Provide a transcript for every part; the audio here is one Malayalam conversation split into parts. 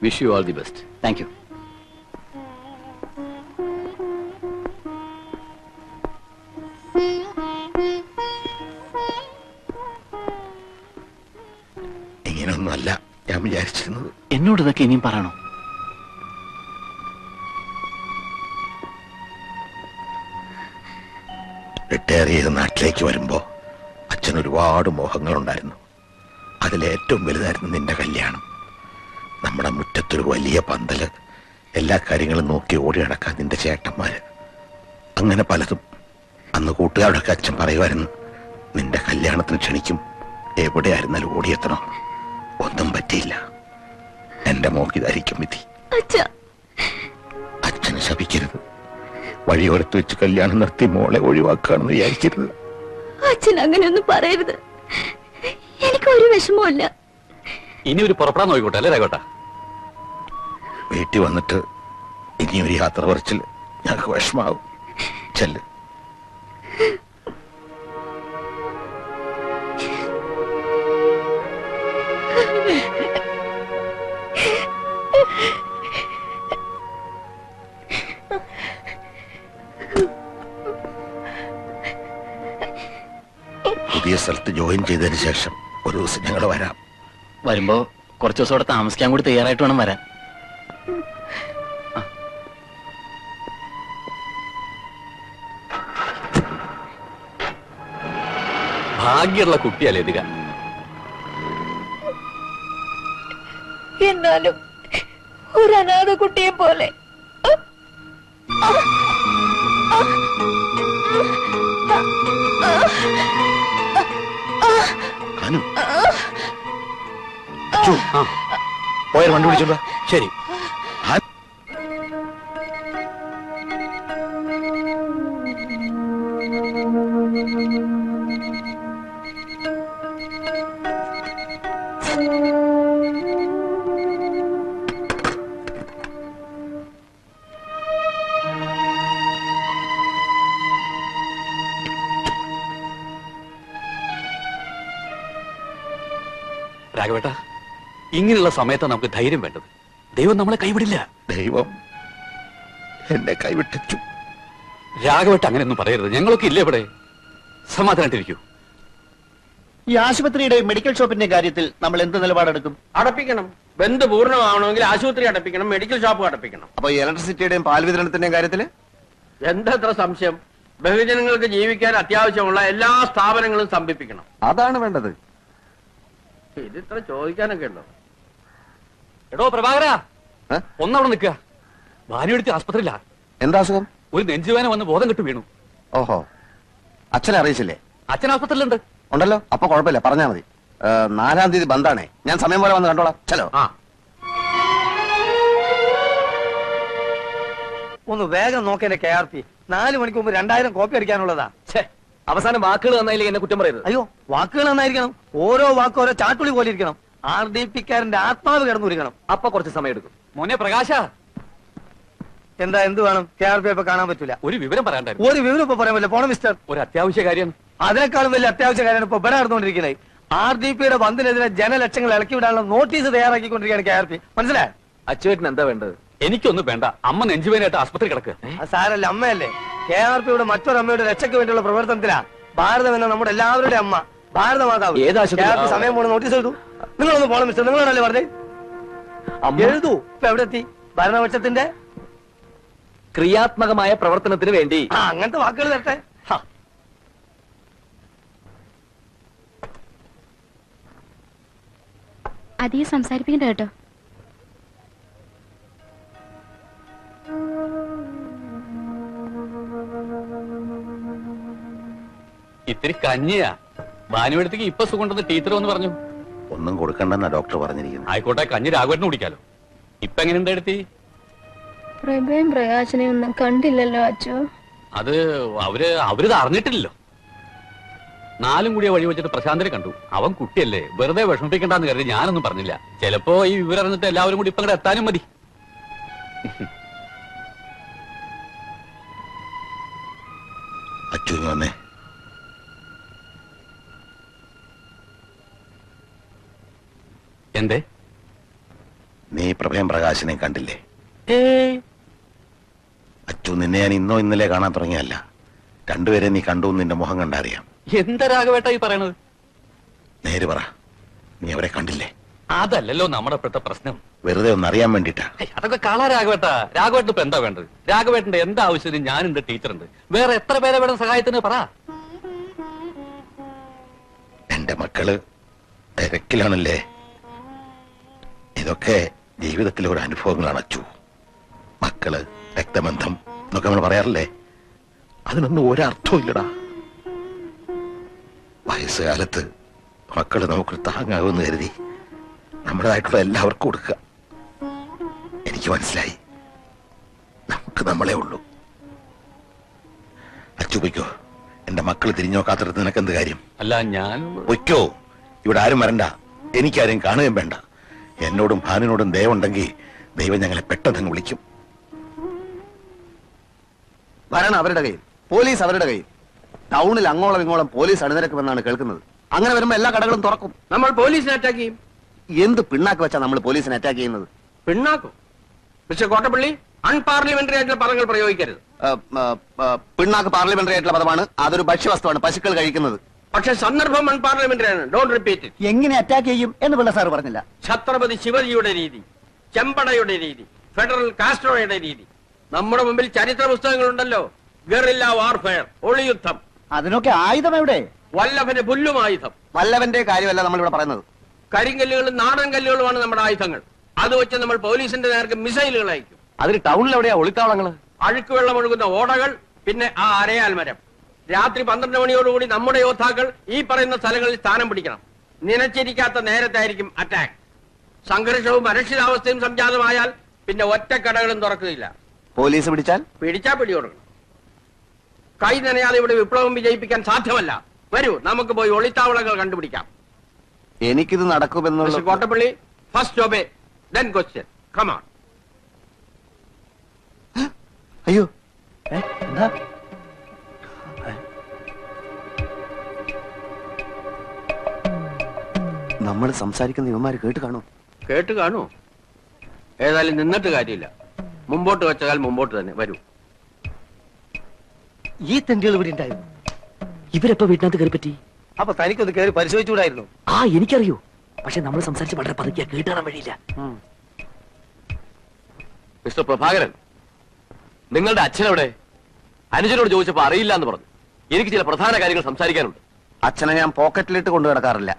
Wish you all the best. Thank you. ഇങ്ങനൊന്നുമല്ല ഞാൻ വിചാരിച്ചിരുന്നത്. എന്നോട് ഇതൊക്കെ ഇനിയും പറയണോ? റിട്ടയർ ചെയ്ത് നാട്ടിലേക്ക് വരുമ്പോ അച്ഛൻ ഒരുപാട് മോഹങ്ങളുണ്ടായിരുന്നു. അതിലേറ്റവും വലുതായിരുന്നു നിന്റെ കല്യാണം. നമ്മുടെ മുറ്റത്തൊരു വലിയ പന്തല്, എല്ലാ കാര്യങ്ങളും നോക്കി ഓടി നടക്കാൻ നിന്റെ ചേട്ടന്മാര്, അങ്ങനെ പലതും. അന്ന് കൂട്ടുകാരോടൊക്കെ അച്ഛൻ പറയുമായിരുന്നു, നിന്റെ കല്യാണത്തിന് ക്ഷണിക്കും, എവിടെയായിരുന്നാലും ഓടിയെത്തണം. ഒന്നും പറ്റിയില്ല. എന്റെ മോക്കിതായിരിക്കും വിധി. അച്ഛനെ ശപിക്കരുത്. വഴിയോരത്ത് വെച്ച് കല്യാണം നടത്തി മോളെ ഒഴിവാക്കാണെന്ന് വിചാരിക്കരുത്. അച്ഛൻ അങ്ങനെയൊന്നും പറയരുത്. എനിക്കൊരു വിഷമമില്ല. ഇനി ഒരു പുറപ്പെടാൻ നോക്കിക്കോട്ടെ അല്ലേ രാഘവട്ടാ? വീട്ടിൽ വന്നിട്ട് ഇനിയൊരു യാത്ര പറച്ചിൽ ഞങ്ങൾക്ക് വിഷമാവും. ചെല്ല്. പുതിയ സ്ഥലത്ത് ജോയിൻ ചെയ്തതിന് ശേഷം ഒരു ദിവസം ഞങ്ങൾ വരാം. വരുമ്പോ കുറച്ചു ദിവസം അവിടെ താമസിക്കാൻ കൂടി തയ്യാറായിട്ട് വേണം വരാൻ. ഭാഗ്യമുള്ള കുട്ടിയല്ലേ ഇതിക. എന്നാലും ഒരു അനാഥ കുട്ടിയെ പോലെ. പോയ വണ്ടി വിളിച്ചോണ്ടോ? ശരി. രാഘവേട്ട, ഇങ്ങനെയുള്ള സമയത്താണ് നമുക്ക് ധൈര്യം വേണ്ടത്. ദൈവം നമ്മളെ കൈവിടില്ല. ദൈവം എന്നെ കൈവിട്ടു. രാഘവേട്ട അങ്ങനെയൊന്നും പറയരുത്. ഞങ്ങളൊക്കെ ഇല്ലേ ഇവിടെ. സമാധാനായിട്ടിരിക്കൂ. ഈ ആശുപത്രിയുടെ മെഡിക്കൽ ഷോപ്പിന്റെ കാര്യത്തിൽ നമ്മൾ എന്ത് നിലപാടെടുക്കും? അടപ്പിക്കണം. ബന്ധു പൂർണ്ണമാവണമെങ്കിൽ ആശുപത്രി അടപ്പിക്കണം, മെഡിക്കൽ ഷോപ്പ് അടപ്പിക്കണം. അപ്പൊ ഇലക്ട്രിസിറ്റിയുടെയും പാൽ വിതരണത്തിന്റെയും കാര്യത്തില് എന്തത്ര സംശയം? ബഹുജനങ്ങൾക്ക് ജീവിക്കാൻ അത്യാവശ്യമുള്ള എല്ലാ സ്ഥാപനങ്ങളും സംഭിപ്പിക്കണം. അതാണ് വേണ്ടത്. ഇതിത്ര ചോദിക്കാനൊക്കെ ഉണ്ടോ? എടോ പ്രഭാകര, ഒന്നവിടെ നിൽക്കുക. ഭാനുവെടുത്ത് ആസ്പത്രിയില്ല. എന്താ അസുഖം? ഒരു നെഞ്ചുവേന വന്ന് ബോധം കെട്ടു വീണു. ഓഹോ, അച്ഛനെ അറിയിച്ചില്ലേ? അച്ഛൻ ആസ്പത്രിയിലുണ്ട്. ഉണ്ടല്ലോ, അപ്പൊ കുഴപ്പമില്ല, പറഞ്ഞാ മതി. 4-ാം തീയതി ബന്ധാണേ. ഞാൻ സമയം പോലെ വന്ന് കണ്ടോളാം. ചലോ. ഒന്ന് വേഗം നോക്കേണ്ട KRP. 4 മണിക്ക് മുമ്പ് 2000 കോപ്പി അടിക്കാനുള്ളതാ. അവസാനം വാക്കുകൾ നന്നായില്ലേ എന്നെ കുറ്റം പറയരുത്. അയ്യോ, വാക്കുകൾ നന്നായിരിക്കണം. ഓരോ വാക്കും ഓരോ ചാട്ടുളി പോലെ ഇരിക്കണം. RDP-ക്കാരന്റെ ആത്മാവ് കിടന്നുരിക്കണം. അപ്പൊ കുറച്ച് സമയം എടുക്കും. മോനെ പ്രകാശ, എന്താ, എന്ത് വേണം? KRP ഇപ്പൊ കാണാൻ പറ്റൂല. ഒരു വിവരം പറയാണ്ടായിരുന്നു. ഒരു വിവരം ഇപ്പൊ പറയാൻ പറ്റില്ല. പോണം മിസ്റ്റർ. ഒരു അത്യാവശ്യ കാര്യം. അതിനേക്കാളും വലിയ അത്യാവശ്യ കാര്യമാണ് ഇപ്പൊ ഇവിടെ നടന്നുകൊണ്ടിരിക്കുന്നത്. RDP-യുടെ ബന്ധിനെതിരെ ജനലക്ഷങ്ങൾ ഇളക്കി വിടാനുള്ള നോട്ടീസ് തയ്യാറാക്കിക്കൊണ്ടിരിക്കുകയാണ് KRP. മനസ്സിലായി? അച്ചുവേട്ടന് എന്താ വേണ്ടത്? എനിക്കൊന്നും വേണ്ട. അമ്മ നെഞ്ചുവേനായിട്ട് ആസ്പത്രി കിടക്കുക. സാരല്ല, അമ്മയല്ലേ. KRP-യുടെ മറ്റൊരമ്മയുടെ രക്ഷയ്ക്ക് വേണ്ടിയുള്ള പ്രവർത്തനത്തിലാ. ഭാരതം എന്ന നമ്മുടെ എല്ലാവരുടെ അമ്മ, ഭാരതമാതാവ്. KRP സമയം പോണ നോട്ടീസ് എഴുതൂ. നിങ്ങളൊന്ന് പോണം മിസ്റ്റർ. നിങ്ങളാണല്ലേ പറഞ്ഞേ? എഴുതൂ. ഇപ്പൊ എവിടെ എത്തി? ഭരണപക്ഷത്തിന്റെ ക്രിയാത്മകമായ പ്രവർത്തനത്തിന് വേണ്ടി. അങ്ങനത്തെ വാക്കുകൾ തരട്ടെ. അധികം സംസാരിപ്പിക്കണ്ട കേട്ടോ. ഇത്തിരി കഞ്ഞിയാ. ഭാനുവെടുത്തേക്ക് ഇപ്പൊ സുഖമുണ്ടെന്ന് ടീച്ചർ വന്ന് പറഞ്ഞു. ഒന്നും കൊടുക്കണ്ടെന്നാ ഡോക്ടർ പറഞ്ഞിരിക്കുന്നത്. ആയിക്കോട്ടെ, കഞ്ഞി രാഘവേട്ടന് കുടിക്കാലോ. ഇപ്പൊ എങ്ങനെയുണ്ട് എടുത്തി? പ്രഭയും പ്രകാശനെയും ഒന്നും കണ്ടില്ലല്ലോ അച്ചു. അത് അവരിത് അറിഞ്ഞിട്ടില്ലല്ലോ. 4 കൂടിയ വഴി വെച്ചിട്ട് പ്രശാന്തനെ കണ്ടു. അവൻ കുട്ടിയല്ലേ, വെറുതെ വിഷമിപ്പിക്കണ്ടെന്ന് കരുതി ഞാനൊന്നും പറഞ്ഞില്ല. ചിലപ്പോ ഈ വിവരം അറിഞ്ഞിട്ട് എല്ലാവരും കൂടി ഇപ്പൊ എത്താനും മതി. അച്ഛൻ വന്നേ. എന്തേ? നീ നീ പ്രഭയം പ്രകാശനെ കണ്ടില്ലേ? അച്ചു, നിന്നെ ഞാൻ ഇന്നോ ഇന്നലെ കാണാൻ തുടങ്ങിയല്ല. രണ്ടുപേരെ നീ കണ്ടു, നിന്റെ മുഖം കണ്ടറിയാം. എന്താ രാഘവേട്ട ഈ പറയണത്? നേര് പറ, നീ അവരെ കണ്ടില്ലേ? അതല്ലല്ലോ നമ്മുടെ ഇപ്പോഴത്തെ പ്രശ്നം. വെറുതെ ഒന്നറിയാൻ വേണ്ടിട്ടാ. അതൊക്കെ കള രാഘവേട്ട. രാഘവേട്ടൻ ഇപ്പൊ എന്താ വേണ്ടത്? രാഘവേട്ടന്റെ എന്താ ആവശ്യത്തിന് ഞാനുണ്ട്, ടീച്ചറുണ്ട്. വേറെ എത്ര പേരെ വേണം സഹായത്തിന്? പറ. എന്റെ മക്കള് തിരക്കിലാണല്ലേ. ഇതൊക്കെ ജീവിതത്തിലെ ഒരു അനുഭവങ്ങളാണ് അച്ചു. മക്കള്, രക്തബന്ധം എന്നൊക്കെ നമ്മൾ പറയാറില്ലേ, അതിനൊന്നും ഒരർത്ഥവും ഇല്ലടാ. വയസ്സുകാലത്ത് മക്കള് നമുക്ക് താങ്ങാകുമെന്ന് കരുതി നമ്മുടേതായിട്ടുള്ള എല്ലാവർക്കും കൊടുക്കുക. എനിക്ക് മനസ്സിലായി, നമുക്ക് നമ്മളെ ഉള്ളൂ. അച്ചു പൊയ്ക്കോ. എന്റെ മക്കള് തിരിഞ്ഞു നോക്കാത്തടത്ത് നിനക്ക് എന്ത് കാര്യം? അല്ല, ഞാൻ പൊയ്ക്കോ. ഇവിടെ ആരും വരണ്ട, എനിക്കാരും കാണുകയും വേണ്ട. എന്നോടും ഭാനുവിനോടും ദയവുണ്ടെങ്കിൽ ദൈവം ഞങ്ങളെ പെട്ടെന്ന് വിളിക്കും. ഭരണം അവരുടെ കയ്യിൽ, പോലീസ് അവരുടെ കയ്യിൽ. ടൗണിൽ അങ്ങോളം ഇങ്ങോളം പോലീസ് അണിനിരക്കുമെന്നാണ് കേൾക്കുന്നത്. അങ്ങനെ വരുമ്പോ എല്ലാ കടകളും തുറക്കും. നമ്മൾ പോലീസിനെ അറ്റാക്ക് ചെയ്യും. എന്ത് പിണ്ണാക്ക് വെച്ചാ നമ്മൾ പോലീസിനെ അറ്റാക്ക് ചെയ്യുന്നത്? പിണ്ണാക്കും? മിസ്റ്റർ കോട്ടപ്പള്ളി, അൺപാർലമെന്ററി ആയിട്ടുള്ള പദങ്ങൾ പ്രയോഗിക്കരുത്. പിണ്ണാക്ക് പാർലമെന്ററി ആയിട്ടുള്ള പദമാണ്. അതൊരു ഭക്ഷ്യവസ്തുവാണ്, പശുക്കൾ കഴിക്കുന്നത്. പക്ഷെ സന്ദർഭം അൺപാർലമെന്ററി ആണ്. Don't repeat it. എങ്ങനെ അറ്റാക്ക് ചെയ്യും എന്ന് പിള്ള സാർ പറഞ്ഞില്ല. ഛത്രപതി ശിവജിയുടെ രീതി, ചെമ്പടയുടെ രീതി, ഫെഡറൽ കാസ്ട്രോയുടെ രീതി. നമ്മുടെ മുമ്പിൽ ചരിത്ര പുസ്തകങ്ങളുണ്ടല്ലോ. Guerrilla warfare, ഒളിയുദ്ധം. അതിനൊക്കെ ആയുധം എവിടെ? വല്ലഭന് പുല്ലുമായുധം. വല്ലവന്റെ കാര്യമല്ല നമ്മൾ ഇവിടെ പറയുന്നത്. കരിങ്കല്ലുകളും നാടൻ കല്ലുകളുമാണ് നമ്മുടെ ആയുധങ്ങൾ. അത് വെച്ച് നമ്മൾ പോലീസിന്റെ നേർക്ക് മിസൈലുകൾ അയക്കും. അതിന് ടൗണിൽ എവിടെയാ ഒളിത്താവളങ്ങള്? അഴുക്ക് വെള്ളം ഒഴുകുന്ന ഓടകൾ, പിന്നെ ആ അരയാൽ മരം. രാത്രി 12 മണിയോടുകൂടി നമ്മുടെ യോദ്ധാക്കൾ ഈ പറയുന്ന സ്ഥലങ്ങളിൽ സ്ഥാനം പിടിക്കണം. നനച്ചിരിക്കാത്ത നേരത്തായിരിക്കും അറ്റാക്ക്. സംഘർഷവും അരക്ഷിതാവസ്ഥയും സംജാതമായാൽ പിന്നെ ഒറ്റക്കടകളും തുറക്കുകയില്ല. പോലീസ് പിടിച്ചാ പിടികൊടുക്കണം. കൈ നനയാതെ ഇവിടെ വിപ്ലവം വിജയിപ്പിക്കാൻ സാധ്യമല്ല. വരൂ, നമുക്ക് പോയി ഒളിത്താവളങ്ങൾ കണ്ടുപിടിക്കാം. എനിക്കിത് നടക്കുമെന്നുള്ള Kottappally, first obey then question. Come on. അയ്യോ, എന്താ? നമ്മൾ സംസാരിക്കുന്ന ഇവന്മാര് കേട്ട് കാണോ? കേട്ട് കാണൂ. ഏതായാലും നിന്നിട്ട് കാര്യമില്ല. മുമ്പോട്ട് വെച്ചാൽ മുമ്പോട്ട് തന്നെ. വരൂ. ഈ തെണ്ടികൾ ഇവിടെ ഉണ്ടായിരുന്നു. ഇവരെപ്പോ വീട്ടിനകത്ത് കയറി പറ്റി? അപ്പൊ തനിക്കൊന്ന് കയറി പരിശോധിച്ചുകൂടായിരുന്നു? ആ, എനിക്കറിയൂ. പക്ഷെ നമ്മൾ സംസാരിച്ച് വളരെ പതുക്കിയാ, കേട്ടാൻ വഴിയില്ല. മിസ്റ്റർ പ്രഭാകരൻ, നിങ്ങളുടെ അച്ഛനെവിടെ? അനുജനോട് ചോദിച്ചപ്പോ അറിയില്ല എന്ന് പറഞ്ഞു. എനിക്ക് ചില പ്രധാന കാര്യങ്ങൾ സംസാരിക്കാനുണ്ട്. അച്ഛനെ ഞാൻ പോക്കറ്റിലിട്ട് കൊണ്ടു കിടക്കാറില്ല.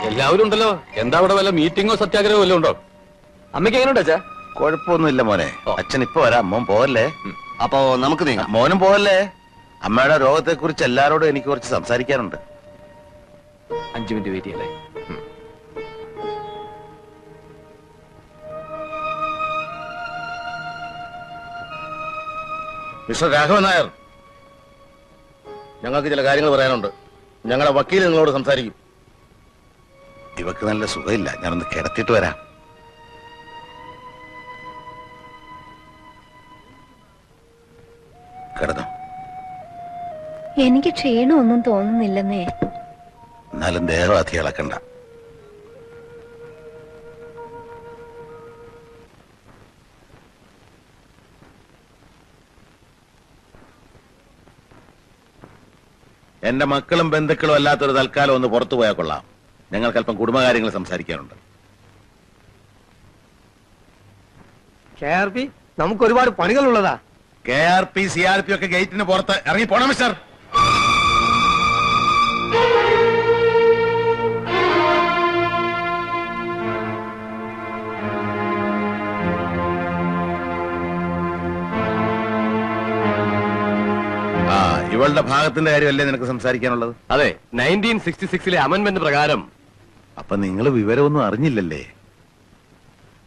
എല്ലാവരും ഉണ്ടല്ലോ. എന്താ അവിടെ വല്ല മീറ്റിംഗോ സത്യാഗ്രഹമോ വല്ലതും ഉണ്ടോ? അമ്മയ്ക്ക് എങ്ങനെയുണ്ട് അച്ഛാ? കുഴപ്പമൊന്നുമില്ല മോനെ. അച്ഛൻ ഇപ്പൊ വരാം. മോൻ പോവല്ലേ? അപ്പോ നമുക്ക് നീങ്ങാം. മോനും പോവല്ലേ? അമ്മയുടെ രോഗത്തെ കുറിച്ച് എല്ലാരോടും എനിക്ക് കുറച്ച് സംസാരിക്കാനുണ്ട്. 5 മിനിറ്റ് വെയിറ്റ് ചെയ്യല്ലേ? മിസ്റ്റർ രാഘവൻ നായർ, ഞങ്ങൾക്ക് ചില കാര്യങ്ങൾ പറയാനുണ്ട്. ഞങ്ങളുടെ വക്കീൽ നിങ്ങളോട് സംസാരിക്കും. ഇവക്ക് നല്ല സുഖമില്ല, ഞാനൊന്ന് കിടത്തിയിട്ട് വരാം. കിടന്നോ? എനിക്ക് ക്ഷീണമൊന്നും തോന്നുന്നില്ലെന്നേ. എന്നാലും ദേഹവാധി ഇളക്കണ്ട. എന്റെ മക്കളും ബന്ധുക്കളും അല്ലാത്തൊരു തൽക്കാലം ഒന്ന് പുറത്തു പോയാൽ കൊള്ളാം. ഞങ്ങൾക്ക് അല്പം കുടുംബകാര്യങ്ങൾ സംസാരിക്കാനുണ്ട്. KRP, നമുക്ക് ഒരുപാട് പണികളുള്ളതാ. KRP, CRP ഒക്കെ ഗേറ്റിന് പുറത്ത് ഇറങ്ങി പോണം മിസ്റ്റർ. ഇവളുടെ ഭാഗത്തിന്റെ കാര്യമല്ലേ നിനക്ക് സംസാരിക്കാനുള്ളത്? അതെ, 1966 അമെന്റ്മെന്റ് പ്രകാരം. അപ്പൊ നിങ്ങൾ വിവരമൊന്നും അറിഞ്ഞില്ലല്ലേ?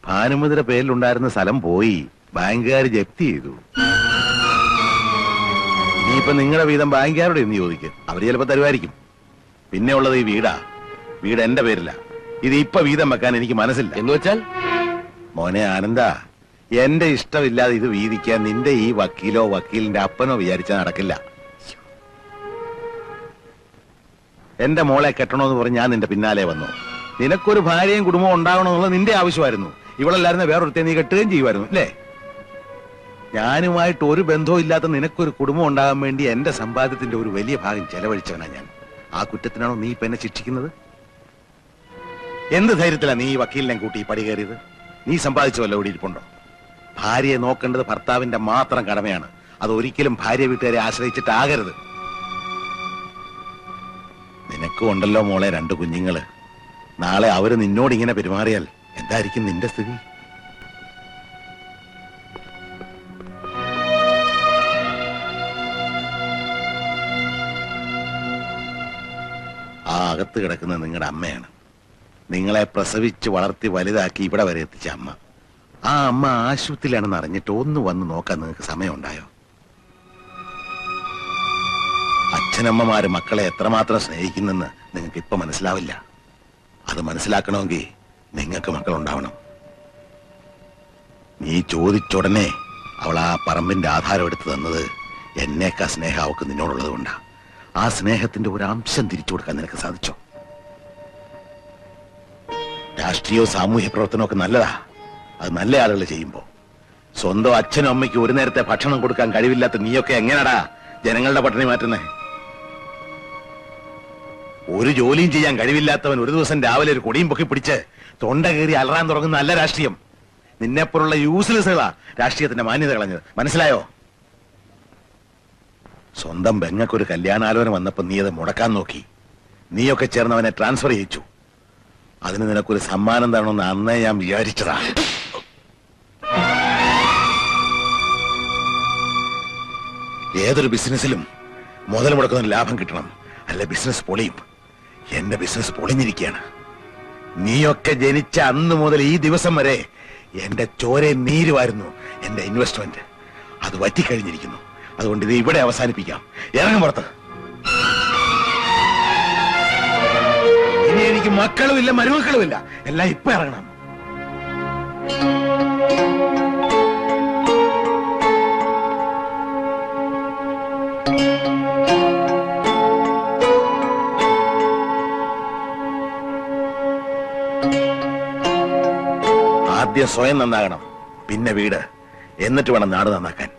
ഭാനുമതിയുടെ പേരിലുണ്ടായിരുന്ന സ്ഥലം പോയി, ബാങ്കുകാർ ജപ്തി ചെയ്തു. ഇനിയിപ്പൊ നിങ്ങളുടെ വീതം ബാങ്കുകാരോട് എന്ന് ചോദിക്കും, അവര് ചിലപ്പോ തരുമായിരിക്കും. പിന്നെ ഉള്ളത് ഈ വീടാ. വീട് എന്റെ പേരില. ഇത് ഇപ്പൊ വീതം വെക്കാൻ എനിക്ക് മനസ്സില്ല. എന്ന് വെച്ചാൽ മോനെ ആനന്ദ, എന്റെ ഇഷ്ടമില്ലാതെ ഇത് വീതിക്കാൻ നിന്റെ ഈ വക്കീലോ വക്കീലിന്റെ അപ്പനോ വിചാരിച്ചാൽ നടക്കില്ല. എന്റെ മോളെ കെട്ടണമെന്ന് പറഞ്ഞ് ഞാൻ നിന്റെ പിന്നാലെ വന്നു. നിനക്കൊരു ഭാര്യയും കുടുംബവും ഉണ്ടാവണമെന്നുള്ളത് നിന്റെ ആവശ്യമായിരുന്നു. ഇവളല്ലായിരുന്ന വേറൊരുത്തെ നീ കെട്ടുകയും ചെയ്യുമായിരുന്നു അല്ലേ? ഞാനുമായിട്ട് ഒരു ബന്ധവും ഇല്ലാത്ത നിനക്കൊരു കുടുംബം ഉണ്ടാകാൻ വേണ്ടി എന്റെ സമ്പാദ്യത്തിന്റെ ഒരു വലിയ ഭാഗം ചെലവഴിച്ചവനാ ഞാൻ. ആ കുറ്റത്തിനാണോ നീ ഇപ്പൊ എന്നെ ശിക്ഷിക്കുന്നത്? എന്ത് ധൈര്യത്തിലാ നീ ഈ വക്കീലിനെ കൂട്ടി ഈ പടി കയറിയത്? നീ സമ്പാദിച്ചു വല്ല ഇവിടെ ഇരിപ്പുണ്ടോ? ഭാര്യയെ നോക്കേണ്ടത് ഭർത്താവിന്റെ മാത്രം കടമയാണ്. അത് ഒരിക്കലും ഭാര്യ വീട്ടുകാരെ ആശ്രയിച്ചിട്ടാകരുത്. നിനക്കും ഉണ്ടല്ലോ മോളെ 2 കുഞ്ഞുങ്ങള്. നാളെ അവര് നിന്നോട് ഇങ്ങനെ പെരുമാറിയാൽ എന്തായിരിക്കും നിന്റെ സ്ഥിതി? ആ അകത്ത് കിടക്കുന്നത് നിങ്ങളുടെ അമ്മയാണ്. നിങ്ങളെ പ്രസവിച്ച് വളർത്തി വലുതാക്കി ഇവിടെ വരെ എത്തിച്ച അമ്മ. ആ അമ്മ ആശുപത്രിയിലാണെന്ന് അറിഞ്ഞിട്ട് ഒന്ന് വന്ന് നോക്കാൻ നിങ്ങൾക്ക് സമയമുണ്ടായോ? അച്ഛനമ്മമാര് മക്കളെ എത്രമാത്രം സ്നേഹിക്കുന്നെന്ന് നിങ്ങൾക്ക് ഇപ്പൊ മനസ്സിലാവില്ല. അത് മനസ്സിലാക്കണമെങ്കിൽ നിങ്ങൾക്ക് മക്കളുണ്ടാവണം. നീ ചോദിച്ചുടനെ അവൾ ആ പറമ്പിന്റെ ആധാരം എടുത്തു തന്നത് എന്നേക്കാ സ്നേഹം അവൾക്ക് നിന്നോടുള്ളത് കൊണ്ടാ. ആ സ്നേഹത്തിന്റെ ഒരു അംശം തിരിച്ചു കൊടുക്കാൻ നിനക്ക് സാധിച്ചോ? രാഷ്ട്രീയവും സാമൂഹ്യ പ്രവർത്തനവും ഒക്കെ നല്ലതാ. അത് നല്ല ആളുകൾ ചെയ്യുമ്പോ. സ്വന്തം അച്ഛനും അമ്മയ്ക്കും ഒരു നേരത്തെ ഭക്ഷണം കൊടുക്കാൻ കഴിവില്ലാത്ത നീയൊക്കെ എങ്ങനെയാടാ ജനങ്ങളുടെ പട്ടിണി മാറ്റുന്നേ? ഒരു ജോലിയും ചെയ്യാൻ കഴിവില്ലാത്തവൻ ഒരു ദിവസം രാവിലെ ഒരു കൊടിയും പൊക്കി പിടിച്ച് തൊണ്ട കയറി അലറാൻ തുടങ്ങുന്ന നല്ല രാഷ്ട്രീയം. നിന്നെപ്പോലുള്ള യൂസ്ലെസ്സുകളാ രാഷ്ട്രീയത്തിന്റെ മാന്യത കളഞ്ഞത്. മനസ്സിലായോ? സ്വന്തം ബെങ്ങക്കൊരു കല്യാണാലോചന വന്നപ്പോ നീ അത് മുടക്കാൻ നോക്കി. നീയൊക്കെ ചേർന്ന് അവനെ ട്രാൻസ്ഫർ ചെയ്യിച്ചു. അതിന് നിനക്കൊരു സമ്മാനം തരണമെന്ന് അന്നേ ഞാൻ വിചാരിച്ചതാ. ഏതൊരു ബിസിനസ്സിലും മുതൽ മുടക്കുന്ന ലാഭം കിട്ടണം, അല്ലെ ബിസിനസ് പൊളിയും. എന്റെ ബിസിനസ് പൊളിഞ്ഞിരിക്കുകയാണ്. നീയൊക്കെ ജനിച്ച അന്ന് മുതൽ ഈ ദിവസം വരെ എന്റെ ചോരയെ നീരുവായിരുന്നു എന്റെ ഇൻവെസ്റ്റ്മെന്റ്. അത് വറ്റിക്കഴിഞ്ഞിരിക്കുന്നു. അതുകൊണ്ട് ഇത് ഇവിടെ അവസാനിപ്പിക്കാം. ഇറങ്ങും പുറത്ത്. ഇനി എനിക്ക് മക്കളുമില്ല മരുമക്കളുമില്ല. എല്ലാം ഇപ്പൊ ഇറങ്ങണം. ആദ്യം സ്വയം നന്നാകണം, പിന്നെ വീട്, എന്നിട്ട് വേണം നാട് നന്നാക്കാൻ.